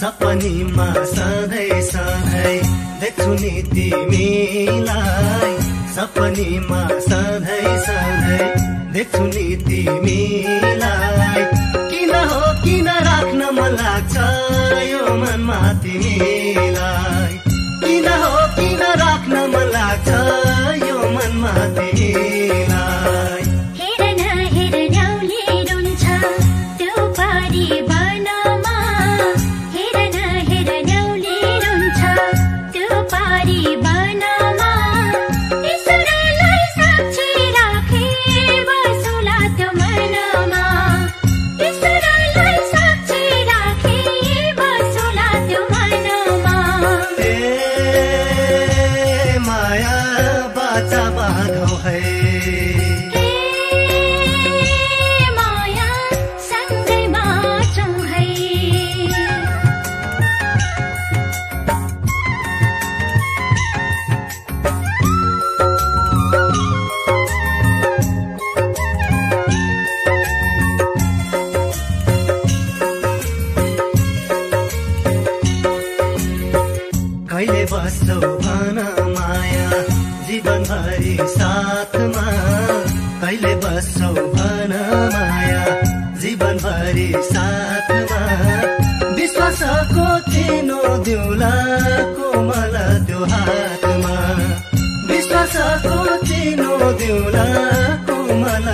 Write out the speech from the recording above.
सपनीमा सधैँ सधैँ देख्छु नि तिमीलाई, सपनीमा सधैँ सधैँ देख्छु नि तिमीलाई। किन राख्न मन लाग्छ यो मनमा तिमीलाई, किन राख्न मन लाग्छ यो मनमा तिमीलाई। कहिले बस्छौ भन माया जीवनभरि साथमा, कहिले बस्छौ भन माया जीवनभरि साथमा। विश्वासको चिनो दिउला कोमल त्यो हातमा, विश्वासको चिनो दिउला कोमल